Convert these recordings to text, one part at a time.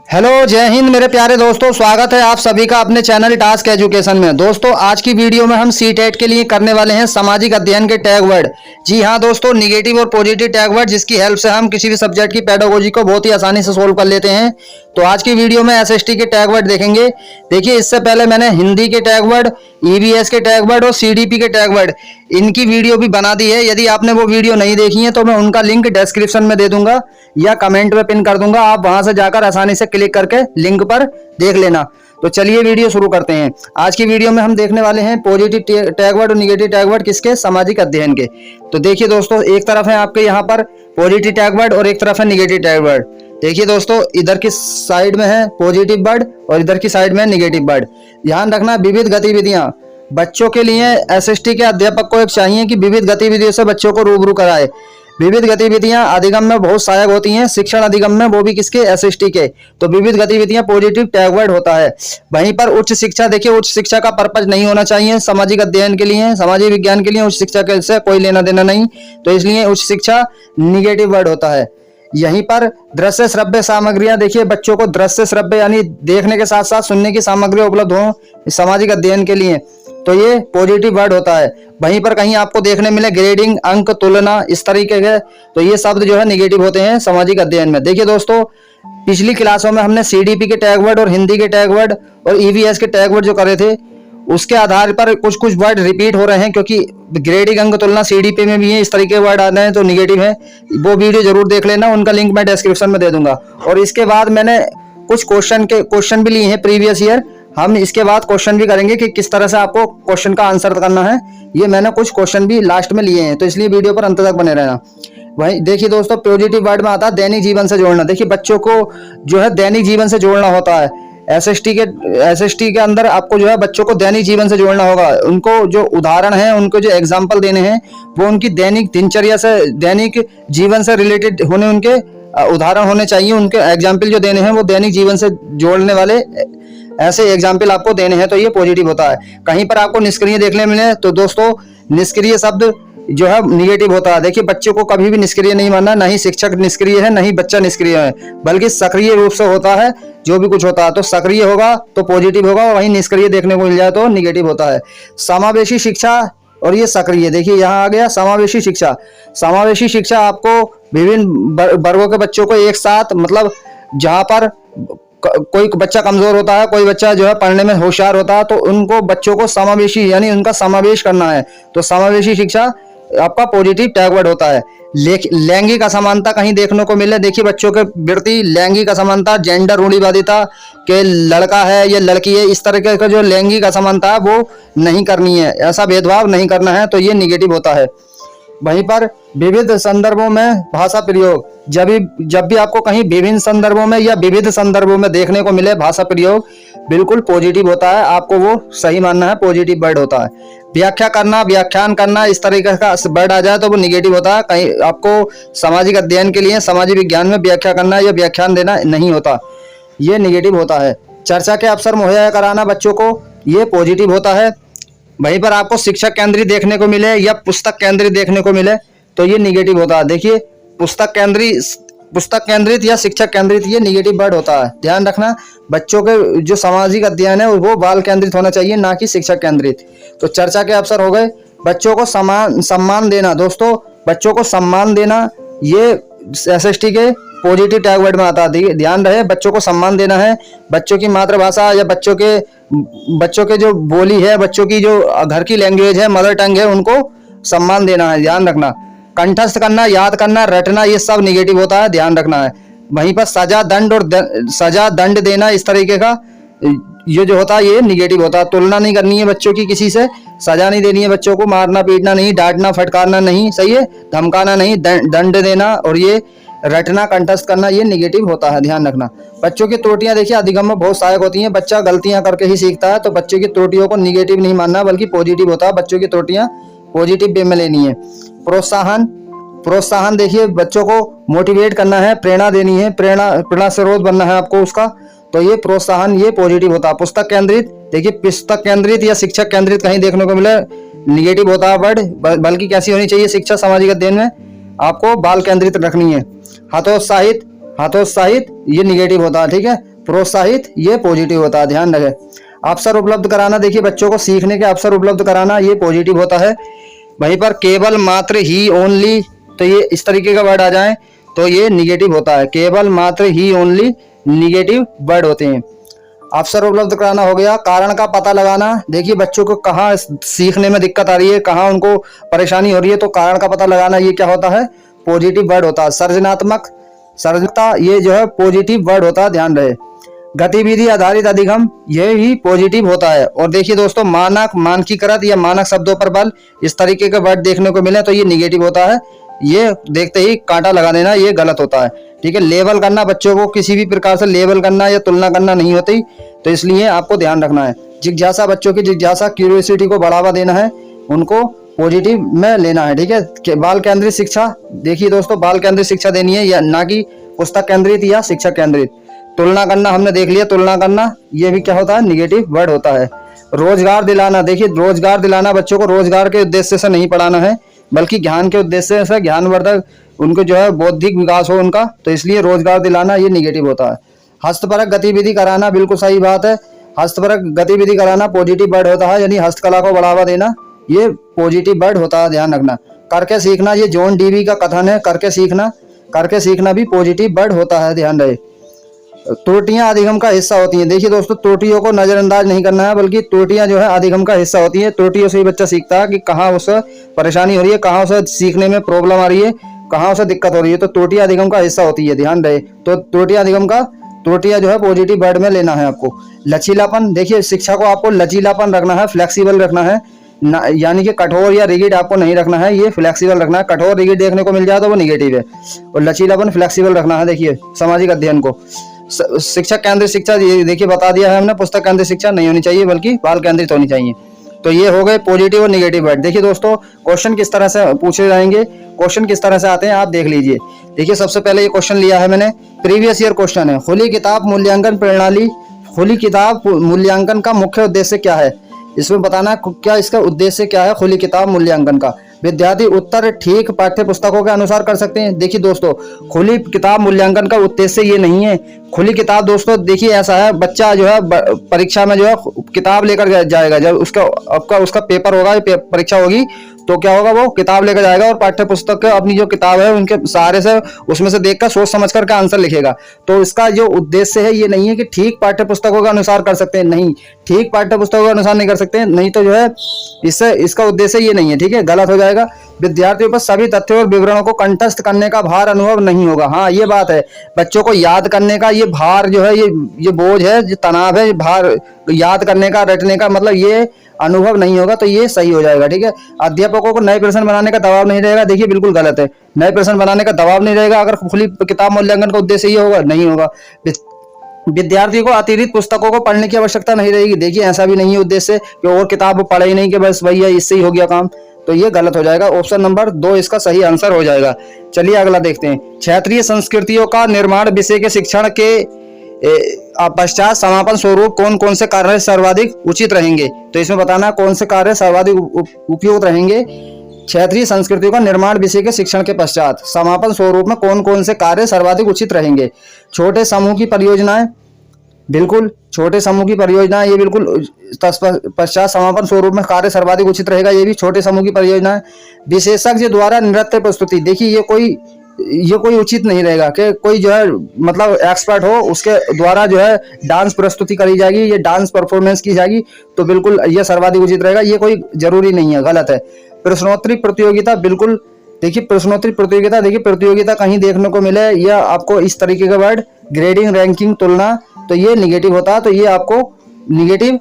Hello, जय हिंद मेरे प्यारे दोस्तों। स्वागत है आप सभी का अपने चैनल टास्क एजुकेशन में। दोस्तों, आज की वीडियो में हम सीटेट के लिए करने वाले हैं सामाजिक अध्ययन के टैग वर्ड। जी हाँ दोस्तों, निगेटिव और पॉजिटिव टैग वर्ड, जिसकी हेल्प से हम किसी भी सब्जेक्ट की पेडागोजी को बहुत ही आसानी से सोल्व कर लेते हैं। तो आज की वीडियो में एसएसटी के टैग वर्ड देखेंगे। देखिए, इससे पहले मैंने हिंदी के टैग वर्ड, ईवीएस के टैग वर्ड और सीडीपी के टैग वर्ड, इनकी वीडियो भी बना दी है। यदि आपने वो वीडियो नहीं देखी है तो मैं उनका लिंक डिस्क्रिप्शन में दे दूंगा या कमेंट में पिन कर दूंगा। आप वहां से जाकर आसानी से क्लिक करके लिंक पर देख लेना। तो चलिए वीडियो शुरू करते हैं। आज की वीडियो में हम देखने वाले हैं पॉजिटिव टैग वर्ड और निगेटिव टैग वर्ड, किसके? सामाजिक अध्ययन के। तो देखिए दोस्तों, एक तरफ है आपके यहाँ पर पॉजिटिव टैग वर्ड और एक तरफ है निगेटिव टैग वर्ड। देखिए दोस्तों, इधर की साइड में है पॉजिटिव वर्ड और इधर की साइड में है निगेटिव वर्ड। ध्यान रखना, विविध गतिविधियां बच्चों के लिए एसएसटी के अध्यापक को एक चाहिए कि विविध गतिविधियों से बच्चों को रूबरू कराए। विविध गतिविधियां अधिगम में बहुत सहायक होती हैं, शिक्षण अधिगम में, वो भी किसके? एसएसटी के। तो विविध गतिविधियां पॉजिटिव टैग वर्ड होता है। वहीं पर उच्च शिक्षा, देखिए उच्च शिक्षा का पर्पज नहीं होना चाहिए सामाजिक अध्ययन के लिए, सामाजिक विज्ञान के लिए उच्च शिक्षा से कोई लेना देना नहीं। तो इसलिए उच्च शिक्षा निगेटिव वर्ड होता है। यहीं पर दृश्य श्रव्य सामग्रियां, देखिए बच्चों को दृश्य श्रव्य यानी देखने के साथ साथ सुनने की सामग्री उपलब्ध हो सामाजिक अध्ययन के लिए, तो ये पॉजिटिव वर्ड होता है। वहीं पर कहीं आपको देखने मिले ग्रेडिंग, अंक, तुलना, इस तरीके के, तो ये शब्द जो है निगेटिव होते हैं सामाजिक अध्ययन में। देखिए दोस्तों, पिछली क्लासों में हमने सीडीपी के टैग वर्ड और हिंदी के टैग वर्ड और ईवीएस के टैग वर्ड जो करे थे, उसके आधार पर कुछ कुछ वर्ड रिपीट हो रहे हैं, क्योंकि ग्रेडिंग, अंक, तुलना सीडीपी में भी है, इस तरीके के वर्ड आ रहे हैं तो निगेटिव है। वो वीडियो जरूर देख लेना, उनका लिंक मैं डिस्क्रिप्शन में दे दूंगा। और इसके बाद मैंने कुछ क्वेश्चन भी लिए हैं प्रीवियस ईयर। हम इसके बाद क्वेश्चन भी करेंगे कि किस तरह से आपको क्वेश्चन का आंसर करना है। ये मैंने कुछ क्वेश्चन भी लास्ट में लिए हैं, तो इसलिए वीडियो पर अंत तक बने रहना। वही देखिए दोस्तों, पॉजिटिव वर्ड में आता है दैनिक जीवन से जोड़ना। देखिए बच्चों को जो है दैनिक जीवन से जोड़ना होता है। एसएसटी के अंदर आपको जो है बच्चों को दैनिक जीवन से जोड़ना होगा। उनको जो उदाहरण है, उनको जो एग्जाम्पल देने हैं, वो उनकी दैनिक दिनचर्या से, दैनिक जीवन से रिलेटेड होने, उनके उदाहरण होने चाहिए। उनके एग्जाम्पल जो देने हैं वो दैनिक जीवन से जोड़ने वाले ऐसे एग्जाम्पल आपको देने हैं, तो ये पॉजिटिव होता है। कहीं पर आपको निष्क्रिय देखने मिले तो दोस्तों, निष्क्रिय शब्द जो है निगेटिव होता है। देखिए बच्चों को कभी भी निष्क्रिय नहीं मानना, ना ही शिक्षक निष्क्रिय है, ना ही बच्चा निष्क्रिय है, बल्कि सक्रिय रूप से होता है जो भी कुछ होता है। तो सक्रिय होगा तो पॉजिटिव होगा, और वहीं निष्क्रिय देखने को मिल जाए तो निगेटिव होता है। समावेशी शिक्षा और ये सक्रिय, देखिए यहाँ आ गया समावेशी शिक्षा। समावेशी शिक्षा आपको विभिन्न वर्गों के बच्चों को एक साथ, मतलब जहाँ पर कोई बच्चा कमजोर होता है, कोई बच्चा जो है पढ़ने में होशियार होता है, तो उनको बच्चों को समावेशी यानी उनका समावेश करना है। तो समावेशी शिक्षा आपका पॉजिटिव टैग वर्ड होता है। लैंगिक असमानता कहीं देखने को मिले, देखिए बच्चों के प्रति लैंगिक असमानता, जेंडर रूढ़िवादिता के लड़का है या लड़की है, इस तरह का जो लैंगिक असमानता है वो नहीं करनी है, ऐसा भेदभाव नहीं करना है, तो ये निगेटिव होता है। वहीं पर विविध संदर्भों में भाषा प्रयोग, जब भी आपको कहीं विभिन्न संदर्भों में या विविध संदर्भों में देखने को मिले भाषा प्रयोग, बिल्कुल पॉजिटिव होता है, आपको वो सही मानना है, पॉजिटिव वर्ड होता है। व्याख्या करना, व्याख्यान करना, इस तरीके का वर्ड आ जाए तो वो निगेटिव होता है। कहीं आपको सामाजिक अध्ययन के लिए, सामाजिक विज्ञान में व्याख्या करना या व्याख्यान देना नहीं होता, ये निगेटिव होता है। चर्चा के अवसर मुहैया कराना बच्चों को, ये पॉजिटिव होता है। वहीं पर आपको शिक्षक केंद्रित देखने को मिले या पुस्तक केंद्रित देखने को मिले तो ये निगेटिव होता है। देखिए पुस्तक केंद्रित या शिक्षक केंद्रित, ये निगेटिव वर्ड होता है। ध्यान रखना, बच्चों के जो सामाजिक अध्ययन है वो बाल केंद्रित होना चाहिए, ना कि शिक्षक केंद्रित। तो चर्चा के अवसर हो गए। बच्चों को सम्मान देना, दोस्तों बच्चों को सम्मान देना, ये एसएसटी के पॉजिटिव टैग वर्ड में आता है। ध्यान रहे, बच्चों को सम्मान देना है। बच्चों की मातृभाषा या बच्चों के जो बोली है, बच्चों की जो घर की लैंग्वेज है, मदर टंग है, उनको सम्मान देना है। ध्यान रखना, कंठस्थ करना, याद करना, रटना, ये सब निगेटिव होता है, ध्यान रखना है। वहीं पर सजा, दंड देना, इस तरीके का ये जो होता है ये निगेटिव होता है। तुलना नहीं करनी है बच्चों की किसी से, सजा नहीं देनी है बच्चों को, मारना पीटना नहीं, डांटना फटकारना नहीं, सही है, धमकाना नहीं, दंड देना और ये रटना, कंठस्थ करना, ये निगेटिव होता है, ध्यान रखना। बच्चों की त्रुटियां, देखिए अधिगम में बहुत सहायक होती हैं। बच्चा गलतियां करके ही सीखता है, तो बच्चों की त्रुटियों को निगेटिव नहीं मानना बल्कि पॉजिटिव होता है। बच्चों की त्रुटियां पॉजिटिव वे में लेनी है। प्रोत्साहन, देखिए बच्चों को मोटिवेट करना है, प्रेरणा देनी है, प्रेरणा स्रोत बनना है आपको उसका, तो ये प्रोत्साहन, ये पॉजिटिव होता है। पुस्तक केंद्रित, देखिए पुस्तक केंद्रित या शिक्षक केंद्रित कहीं देखने को मिले निगेटिव होता है वर्ड, बल्कि कैसी होनी चाहिए शिक्षा सामाजिक अध्ययन में, आपको बाल केंद्रित रखनी है। हतोत्साहित, ये निगेटिव होता है, ठीक है। प्रोत्साहित ये पॉजिटिव होता है, ध्यान रखें। अवसर उपलब्ध कराना, देखिए बच्चों को सीखने के अवसर उपलब्ध कराना ये पॉजिटिव होता है। वहीं पर केवल, मात्र, ही, ओनली, तो ये इस तरीके का वर्ड आ जाए तो ये निगेटिव होता है। केवल, मात्र, ही, ओनली निगेटिव वर्ड होते हैं। अवसर उपलब्ध कराना हो गया। कारण का पता लगाना, देखिए बच्चों को कहाँ सीखने में दिक्कत आ रही है, कहाँ उनको परेशानी हो रही है, तो कारण का पता लगाना ये क्या होता है, पॉजिटिव वर्ड होता है। सृजनात्मक, सृजनता ये जो है पॉजिटिव वर्ड होता है, ध्यान रहे। गतिविधि आधारित अधिगम ये भी पॉजिटिव होता है। और देखिए दोस्तों, मानक, मानकीकृत या मानक शब्दों पर बल, इस तरीके के वर्ड देखने को मिले तो ये निगेटिव होता है। ये देखते ही कांटा लगा देना, ये गलत होता है, ठीक है। लेबल करना, बच्चों को किसी भी प्रकार से लेबल करना या तुलना करना नहीं होती, तो इसलिए आपको ध्यान रखना है। जिज्ञासा, बच्चों की जिज्ञासा, क्यूरियोसिटी को बढ़ावा देना है, उनको पॉजिटिव में लेना है, ठीक है। बाल केंद्रित शिक्षा, देखिए दोस्तों बाल केंद्रित शिक्षा देनी है, या ना कि पुस्तक केंद्रित या शिक्षक केंद्रित। तुलना करना हमने देख लिया, तुलना करना ये भी क्या होता है, निगेटिव वर्ड होता है। रोजगार दिलाना, देखिए रोजगार दिलाना, बच्चों को रोजगार के उद्देश्य से नहीं पढ़ाना है, बल्कि ज्ञान के उद्देश्य से, ज्ञानवर्धक, उनको जो है बौद्धिक विकास हो उनका, तो इसलिए रोजगार दिलाना ये निगेटिव होता है। हस्तपरक गतिविधि कराना, बिल्कुल सही बात है। हस्तपरक गतिविधि कराना पॉजिटिव वर्ड होता है, यानी हस्तकला को बढ़ावा देना ये पॉजिटिव वर्ड होता है, ध्यान रखना। करके सीखना, ये जॉन डीवी का कथन है, करके सीखना भी पॉजिटिव वर्ड होता है, ध्यान रहे। त्रुटियां अधिगम का हिस्सा होती हैं, देखिए दोस्तों त्रुटियों को नजरअंदाज नहीं करना है, बल्कि त्रुटियां जो है अधिगम का हिस्सा होती है। त्रुटियों से ही बच्चा सीखता है कि कहाँ उसे परेशानी हो रही है, कहाँ उसे सीखने में प्रॉब्लम आ रही है, कहाँ उसे दिक्कत हो रही है, तो त्रुटियां अधिगम का हिस्सा होती है, ध्यान रहे। तो त्रुटियां जो है पॉजिटिव वर्ड में लेना है आपको। लचीलापन, देखिए शिक्षा को आपको लचीलापन रखना है, फ्लेक्सिबल रखना है, यानी कि कठोर या रिगिड आपको नहीं रखना है, ये फ्लेक्सिबल रखना है। कठोर रिगिड देखने को मिल जाए तो वो निगेटिव है, और लचीलापन फ्लेक्सिबल रखना है। देखिए सामाजिक अध्ययन को शिक्षक केंद्रित शिक्षा, ये देखिए बता दिया है हमने, पुस्तक केंद्रित शिक्षा नहीं होनी चाहिए, बल्कि बाल केंद्रित होनी चाहिए। तो ये हो गए पॉजिटिव और निगेटिव वर्ड। देखिए दोस्तों क्वेश्चन किस तरह से पूछे जाएंगे, क्वेश्चन किस तरह से आते हैं आप देख लीजिए। देखिए सबसे पहले ये क्वेश्चन लिया है मैंने, प्रीवियस ईयर क्वेश्चन है। खुली किताब मूल्यांकन प्रणाली, खुली किताब मूल्यांकन का मुख्य उद्देश्य क्या है, इसमें बताना क्या इसका उद्देश्य क्या है खुली किताब मूल्यांकन का। विद्यार्थी उत्तर ठीक पाठ्य पुस्तकों के अनुसार कर सकते हैं। देखिए दोस्तों खुली किताब मूल्यांकन का उद्देश्य ये नहीं है। खुली किताब दोस्तों देखिए ऐसा है, बच्चा जो है परीक्षा में जो है किताब लेकर जाएगा, जब उसका पेपर होगा, परीक्षा होगी, तो क्या होगा, वो किताब लेकर जाएगा और पाठ्य पुस्तक अपनी जो किताब है उनके सहारे से उसमें से देखकर सोच समझ कर आंसर लिखेगा। तो इसका जो उद्देश्य है ये नहीं है कि ठीक पाठ्य पुस्तकों के अनुसार कर सकते हैं, नहीं, ठीक पाठ्य पुस्तकों के अनुसार नहीं कर सकते हैं, नहीं तो जो है इसका उद्देश्य ये नहीं है, ठीक है, गलत हो जाएगा। विद्यार्थियों पर सभी तथ्यों और विवरणों को कंठस्थ करने का भार अनुभव नहीं होगा। हाँ ये बात है, बच्चों को याद करने का ये भार जो है, ये बोझ है, जो तनाव है, ये भार याद करने का, रटने का, मतलब ये अनुभव नहीं होगा, तो ये सही हो जाएगा, ठीक है। अध्यापकों को नए प्रश्न बनाने का दबाव नहीं रहेगा, देखिए बिल्कुल गलत है, नए प्रश्न बनाने का दबाव नहीं रहेगा अगर खुली किताब मूल्यांकन का उद्देश्य ये होगा, नहीं होगा। विद्यार्थी को अतिरिक्त पुस्तकों को पढ़ने की आवश्यकता नहीं रहेगी, देखिए ऐसा भी नहीं है उद्देश्य कि और किताब पढ़े ही नहीं कि बस भैया इससे ही हो गया काम, तो ये गलत हो जाएगा। ऑप्शन नंबर 2 इसका सही आंसर हो जाएगा। चलिए अगला देखते हैं। क्षेत्रीय संस्कृतियों का निर्माण विषय के शिक्षण के पश्चात समापन स्वरूप कौन कौन से कार्य सर्वाधिक उचित रहेंगे, तो इसमें बताना कौन से कार्य सर्वाधिक उपयुक्त रहेंगे। क्षेत्रीय संस्कृतियों का निर्माण विषय के शिक्षण के पश्चात समापन स्वरूप में कौन कौन से कार्य सर्वाधिक उचित रहेंगे। छोटे समूह की परियोजनाएं, बिल्कुल छोटे समूह की परियोजनाएं, ये बिल्कुल पश्चात समापन स्वरूप में कार्य सर्वाधिक उचित रहेगा, ये भी छोटे समूह की परियोजनाएं। विशेषज्ञ द्वारा नृत्य प्रस्तुति, देखिए ये कोई उचित नहीं रहेगा कि कोई जो है मतलब एक्सपर्ट हो उसके द्वारा जो है डांस प्रस्तुति करी जाएगी, ये डांस परफॉर्मेंस की जाएगी, तो बिल्कुल ये सर्वाधिक उचित रहेगा, ये कोई जरूरी नहीं है, गलत है। प्रश्नोत्तरी प्रतियोगिता, बिल्कुल देखिए प्रश्नोत्तरी प्रतियोगिता, देखिए प्रतियोगिता कहीं देखने को मिले या आपको इस तरीके का वर्ड ग्रेडिंग, रैंकिंग, तुलना, तो ये निगेटिव होता है, तो ये आपको निगेटिव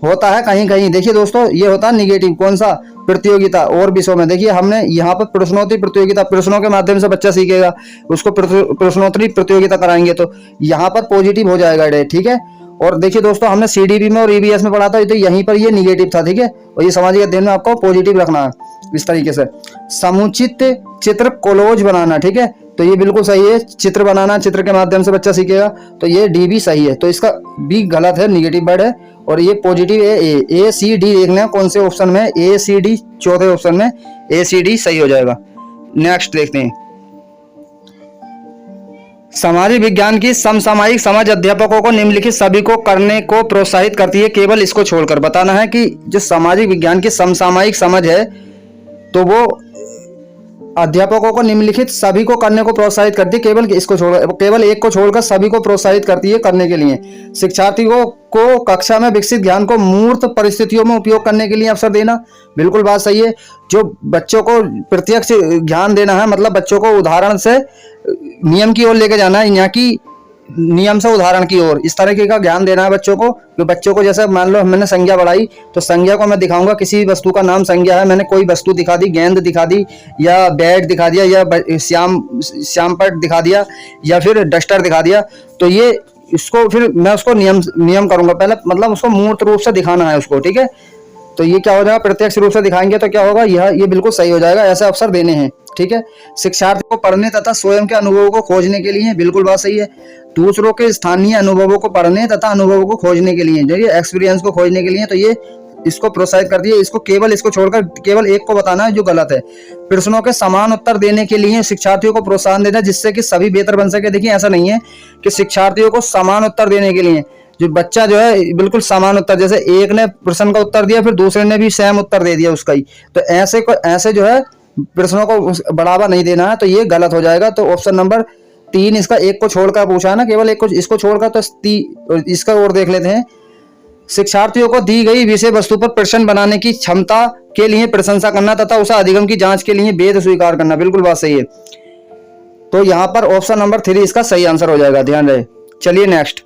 होता है कहीं कहीं। देखिए दोस्तों ये होता है निगेटिव, कौन सा, प्रतियोगिता और विषयों में। देखिए हमने यहाँ पर प्रश्नोत्तरी प्रतियोगिता, प्रश्नों के माध्यम से बच्चा सीखेगा, उसको प्रश्नोत्तरी प्रतियोगिता कराएंगे, तो यहाँ पर पॉजिटिव हो जाएगा, ठीक है। और देखिए दोस्तों हमने सीडीबी में और ईबीएस में पढ़ा था, तो यहीं पर ये निगेटिव था, ठीक है, और ये सामाजिक अध्ययन में आपको पॉजिटिव रखना है इस तरीके से। समुचित चित्र कोलोज बनाना, ठीक है, तो ये बिल्कुल सही है, चित्र बनाना, चित्र के माध्यम से बच्चा सीखेगा, तो ये डी भी सही है, तो इसका बी गलत है, निगेटिव वर्ड है, और ये पॉजिटिव है ए सी डी। देखना कौन से ऑप्शन में, ए सी डी, चौथे ऑप्शन में ए सी डी सही हो जाएगा। नेक्स्ट देखते हैं। सामाजिक विज्ञान की समसामयिक समझ अध्यापकों को निम्नलिखित सभी को करने को प्रोत्साहित करती है, केवल इसको छोड़कर। बताना है कि जो सामाजिक विज्ञान की समसामयिक समझ है तो वो अध्यापकों को निम्नलिखित सभी को करने को प्रोत्साहित करती है, केवल एक को छोड़कर सभी को प्रोत्साहित करती है करने के लिए। शिक्षार्थियों को कक्षा में विकसित ज्ञान को मूर्त परिस्थितियों में उपयोग करने के लिए अवसर देना, बिल्कुल बात सही है। जो बच्चों को प्रत्यक्ष ज्ञान देना है, मतलब बच्चों को उदाहरण से नियम की ओर लेके जाना है, यहाँ की नियम से उदाहरण की ओर, इस तरीके का ज्ञान देना है बच्चों को। कि बच्चों को जैसे मान लो मैंने संज्ञा बढ़ाई तो संज्ञा को मैं दिखाऊंगा, किसी वस्तु का नाम संज्ञा है, मैंने कोई वस्तु दिखा दी, गेंद दिखा दी या बैट दिखा दिया या श्यामपट दिखा दिया या फिर डस्टर दिखा दिया, तो ये इसको फिर मैं उसको नियम करूंगा पहले, मतलब उसको मूर्त रूप से दिखाना है उसको, ठीक है। तो ये क्या हो जाएगा, प्रत्यक्ष रूप से दिखाएंगे तो क्या होगा, ये बिल्कुल सही हो जाएगा। ऐसे अवसर देने हैं, ठीक है। शिक्षार्थी को पढ़ने तथा स्वयं के अनुभवों को खोजने के लिए, बिल्कुल बात सही है। दूसरों के स्थानीय अनुभवों को पढ़ने तथा अनुभवों को खोजने के लिए, जो ये एक्सपीरियंस को खोजने के लिए, तो ये इसको प्रोत्साहित करती है। इसको छोड़कर केवल एक को बताना है जो गलत है। प्रश्नों के समान उत्तर देने के लिए शिक्षार्थियों को प्रोत्साहन देना, जिससे कि सभी बेहतर बन सके। देखिए ऐसा नहीं है कि शिक्षार्थियों को समान उत्तर देने के लिए जो बच्चा जो है बिल्कुल समान उत्तर, जैसे एक ने प्रश्न का उत्तर दिया फिर दूसरे ने भी सेम उत्तर दे दिया उसका ही, तो ऐसे जो है प्रश्नों को बढ़ावा नहीं देना है, तो ये गलत हो जाएगा। तो ऑप्शन नंबर 3 इसका एक को छोड़कर पूछा है ना, केवल एक को, इसको छोड़कर तो इसका और देख लेते हैं। शिक्षार्थियों को दी गई विषय वस्तु पर प्रश्न बनाने की क्षमता के लिए प्रशंसा करना तथा उसे अधिगम की जांच के लिए वेद स्वीकार करना, बिल्कुल बात सही है। तो यहाँ पर ऑप्शन नंबर 3 इसका सही आंसर हो जाएगा, ध्यान रहे। चलिए नेक्स्ट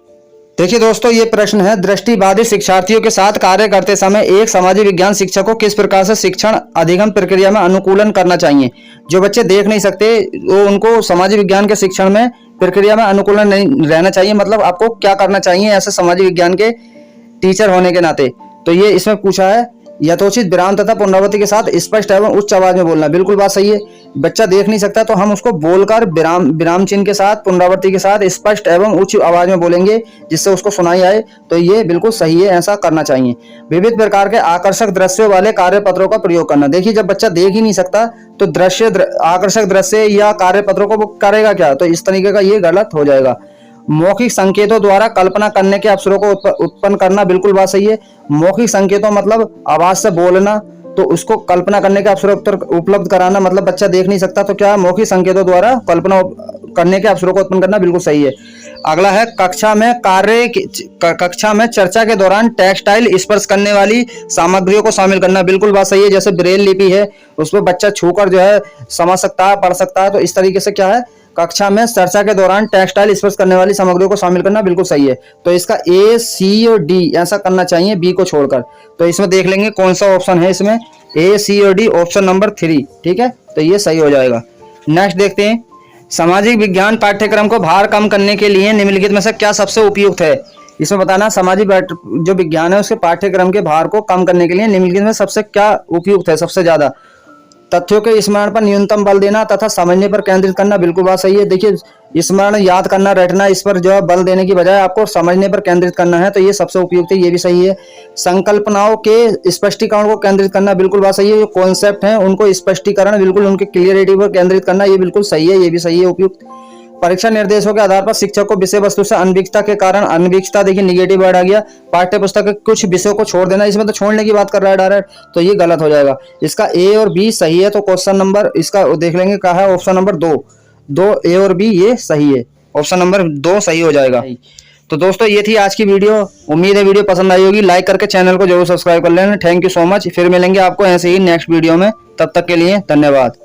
देखिए दोस्तों, ये प्रश्न है, दृष्टिबाधित शिक्षार्थियों के साथ कार्य करते समय एक सामाजिक विज्ञान शिक्षक को किस प्रकार से शिक्षण अधिगम प्रक्रिया में अनुकूलन करना चाहिए। जो बच्चे देख नहीं सकते वो उनको सामाजिक विज्ञान के शिक्षण में प्रक्रिया में अनुकूलन नहीं रहना चाहिए, मतलब आपको क्या करना चाहिए ऐसे सामाजिक विज्ञान के टीचर होने के नाते। तो ये इसमें पूछा है, यथोचित विराम तथा पुनरावृत्ति के साथ स्पष्ट एवं उच्च आवाज में बोलना, बिल्कुल बात सही है। बच्चा देख नहीं सकता तो हम उसको बोलकर विराम चिन्ह के साथ, पुनरावृत्ति के साथ स्पष्ट एवं उच्च आवाज में बोलेंगे जिससे उसको सुनाई आए, तो ये बिल्कुल सही है, ऐसा करना चाहिए। विविध प्रकार के आकर्षक दृश्यों वाले कार्यपत्रों का प्रयोग करना। देखिए जब बच्चा देख ही नहीं सकता तो आकर्षक दृश्य या कार्यपत्रों को वो करेगा क्या, तो इस तरीके का ये गलत हो जाएगा। मौखिक संकेतों द्वारा कल्पना करने के अवसरों को उत्पन्न करना, बिल्कुल बात सही है। मौखिक संकेतों मतलब आवाज से बोलना, तो उसको कल्पना करने के अवसर उपलब्ध कराना, मतलब बच्चा देख नहीं सकता तो क्या मौखिक संकेतों द्वारा कल्पना करने के अवसरों को उत्पन्न करना, बिल्कुल सही है। अगला है कक्षा में चर्चा के दौरान टेक्सटाइल स्पर्श करने वाली सामग्रियों को शामिल करना, बिल्कुल बात सही है। जैसे ब्रेल लिपि है उसमें बच्चा छूकर जो है समझ सकता है, पढ़ सकता है, तो इस तरीके से क्या है, कक्षा में चर्चा के दौरान टेक्सटाइल स्पर्श करने वाली सामग्रियों को शामिल करना, बिल्कुल सही है। तो इसका ए, सी और डी ऐसा करना चाहिए, बी को छोड़कर। तो इसमें देख लेंगे कौन सा ऑप्शन है इसमें, ए, सी और डी, ऑप्शन नंबर 3, ठीक है। तो ये सही हो जाएगा। नेक्स्ट देखते हैं, सामाजिक विज्ञान पाठ्यक्रम को भार कम करने के लिए निम्नलिखित में से क्या सबसे उपयुक्त है। इसमें बताना सामाजिक जो विज्ञान है उसके पाठ्यक्रम के भार को कम करने के लिए निम्नलिखित में सबसे क्या उपयुक्त है। सबसे ज्यादा तथ्यों के स्मरण पर न्यूनतम बल देना तथा समझने पर केंद्रित करना, बिल्कुल बात सही है। देखिए स्मरण, याद करना, रटना, इस पर जो है बल देने की बजाय आपको समझने पर केंद्रित करना है, तो ये सबसे उपयुक्त है, ये भी सही है। संकल्पनाओं के स्पष्टीकरण को केंद्रित करना, बिल्कुल बात सही है। जो कॉन्सेप्ट है उनको स्पष्टीकरण, बिल्कुल उनके क्लियरिटी पर केंद्रित करना, ये बिल्कुल सही है, ये भी सही है, उपयुक्त। परीक्षा निर्देशों के आधार पर शिक्षक को विषय वस्तु से अनभिज्ञता के कारण, अनभिज्ञता देखिए निगेटिव वर्ड आ गया, पाठ्य पुस्तक के कुछ विषयों को छोड़ देना, इसमें तो छोड़ने की बात कर रहा है डायरेक्ट, तो ये गलत हो जाएगा। इसका ए और बी सही है, तो क्वेश्चन नंबर इसका देख लेंगे क्या है, ऑप्शन नंबर 2 ए और बी ये सही है, ऑप्शन नंबर 2 सही हो जाएगा। तो दोस्तों ये थी आज की वीडियो, उम्मीद है वीडियो पसंद आई होगी। लाइक करके चैनल को जरूर सब्सक्राइब कर लेना। थैंक यू सो मच, फिर मिलेंगे आपको ऐसे ही नेक्स्ट वीडियो में, तब तक के लिए धन्यवाद।